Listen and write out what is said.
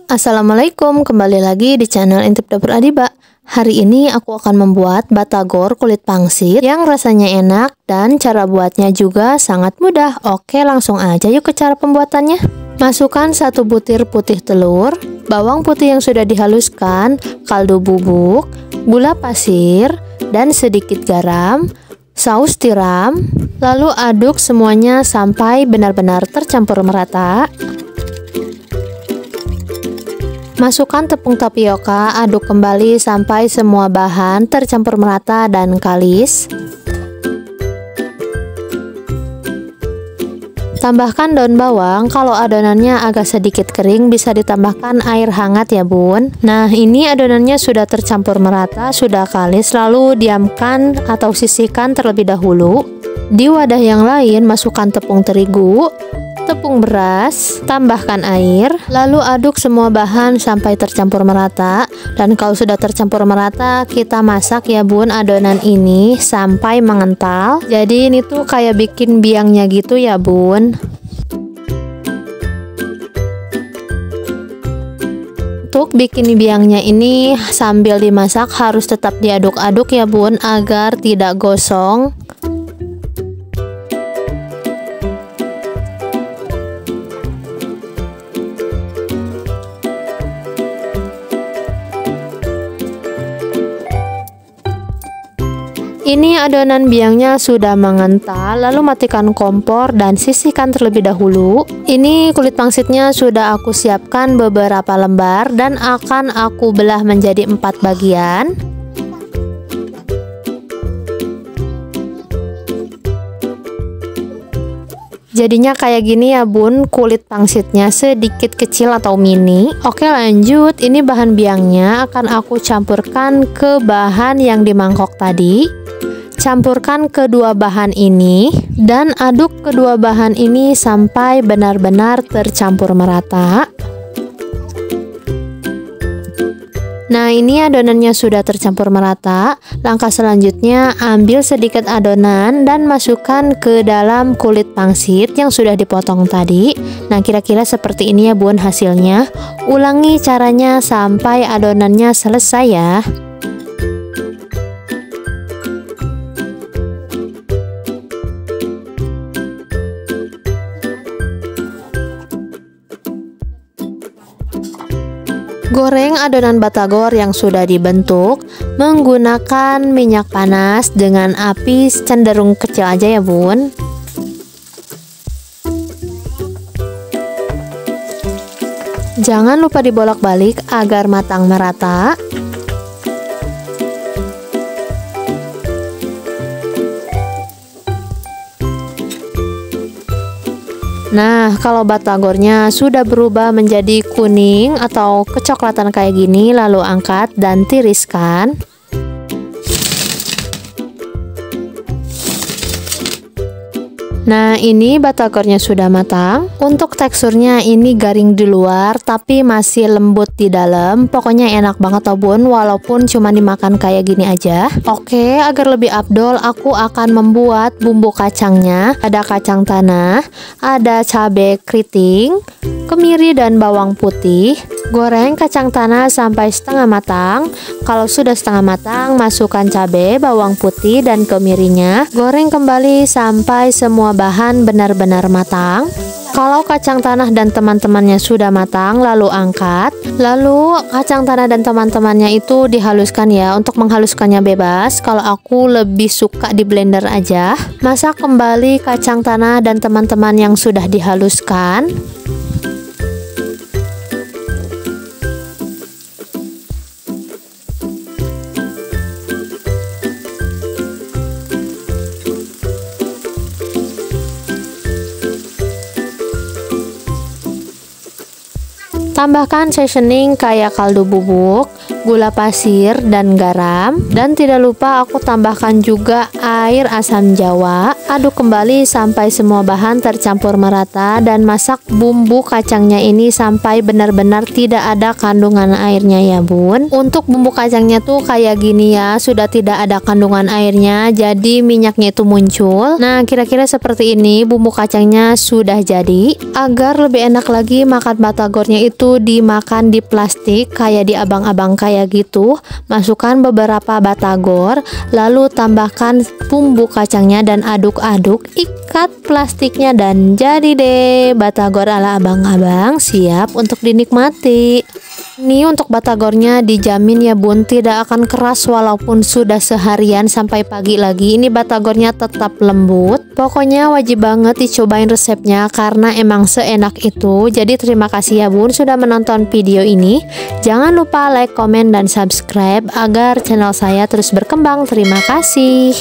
Assalamualaikum, kembali lagi di channel Intip Dapur Adiba. Hari ini aku akan membuat batagor kulit pangsit yang rasanya enak dan cara buatnya juga sangat mudah. Oke, langsung aja yuk ke cara pembuatannya. Masukkan 1 butir putih telur, bawang putih yang sudah dihaluskan, kaldu bubuk, gula pasir, dan sedikit garam, saus tiram. Lalu aduk semuanya sampai benar-benar tercampur merata. Masukkan tepung tapioka, aduk kembali sampai semua bahan tercampur merata dan kalis. Tambahkan daun bawang, kalau adonannya agak sedikit kering bisa ditambahkan air hangat ya bun. Nah, ini adonannya sudah tercampur merata, sudah kalis, lalu diamkan atau sisihkan terlebih dahulu. Di wadah yang lain masukkan tepung terigu, tepung beras, tambahkan air, lalu aduk semua bahan sampai tercampur merata. Dan kalau sudah tercampur merata, kita masak ya bun adonan ini sampai mengental. Jadi ini tuh kayak bikin biangnya gitu ya bun. Untuk bikin biangnya ini sambil dimasak harus tetap diaduk-aduk ya bun agar tidak gosong. Ini adonan biangnya sudah mengental, lalu matikan kompor dan sisihkan terlebih dahulu. Ini kulit pangsitnya sudah aku siapkan beberapa lembar dan akan aku belah menjadi 4 bagian. Jadinya kayak gini ya bun, kulit pangsitnya sedikit kecil atau mini. Oke lanjut, ini bahan biangnya akan aku campurkan ke bahan yang di mangkok tadi. Campurkan kedua bahan ini dan aduk kedua bahan ini sampai benar-benar tercampur merata. Nah, ini adonannya sudah tercampur merata. Langkah selanjutnya, ambil sedikit adonan dan masukkan ke dalam kulit pangsit yang sudah dipotong tadi. Nah, kira-kira seperti ini ya bun hasilnya. Ulangi caranya sampai adonannya selesai ya. Goreng adonan batagor yang sudah dibentuk menggunakan minyak panas dengan api cenderung kecil aja ya bun. Jangan lupa dibolak-balik agar matang merata. Nah, kalau batagornya sudah berubah menjadi kuning atau kecoklatan kayak gini, lalu angkat dan tiriskan. Nah, ini batagornya sudah matang. Untuk teksturnya ini garing di luar tapi masih lembut di dalam. Pokoknya enak banget toh bun, walaupun cuma dimakan kayak gini aja. Oke, agar lebih afdol aku akan membuat bumbu kacangnya. Ada kacang tanah, ada cabai keriting, kemiri dan bawang putih. Goreng kacang tanah sampai setengah matang. Kalau sudah setengah matang, masukkan cabai, bawang putih, dan kemirinya. Goreng kembali sampai semua bahan benar-benar matang. Kalau kacang tanah dan teman-temannya sudah matang, lalu angkat. Lalu kacang tanah dan teman-temannya itu dihaluskan ya. Untuk menghaluskannya bebas. Kalau aku lebih suka di blender aja. Masak kembali kacang tanah dan teman-teman yang sudah dihaluskan. Tambahkan seasoning kayak kaldu bubuk, gula pasir dan garam. Dan tidak lupa aku tambahkan juga air asam jawa. Aduk kembali sampai semua bahan tercampur merata dan masak bumbu kacangnya ini sampai benar-benar tidak ada kandungan airnya ya bun. Untuk bumbu kacangnya tuh kayak gini ya, sudah tidak ada kandungan airnya, jadi minyaknya itu muncul. Nah kira-kira seperti ini bumbu kacangnya sudah jadi. Agar lebih enak lagi makan batagornya itu dimakan di plastik kayak di abang-abang kayak gitu. Masukkan beberapa batagor, lalu tambahkan bumbu kacangnya dan aduk-aduk, ikat plastiknya dan jadi deh batagor ala abang-abang siap untuk dinikmati. Ini untuk batagornya dijamin ya bun, tidak akan keras walaupun sudah seharian sampai pagi lagi. Ini batagornya tetap lembut. Pokoknya wajib banget dicobain resepnya karena emang seenak itu. Jadi terima kasih ya bun sudah menonton video ini. Jangan lupa like, komen, dan subscribe agar channel saya terus berkembang. Terima kasih.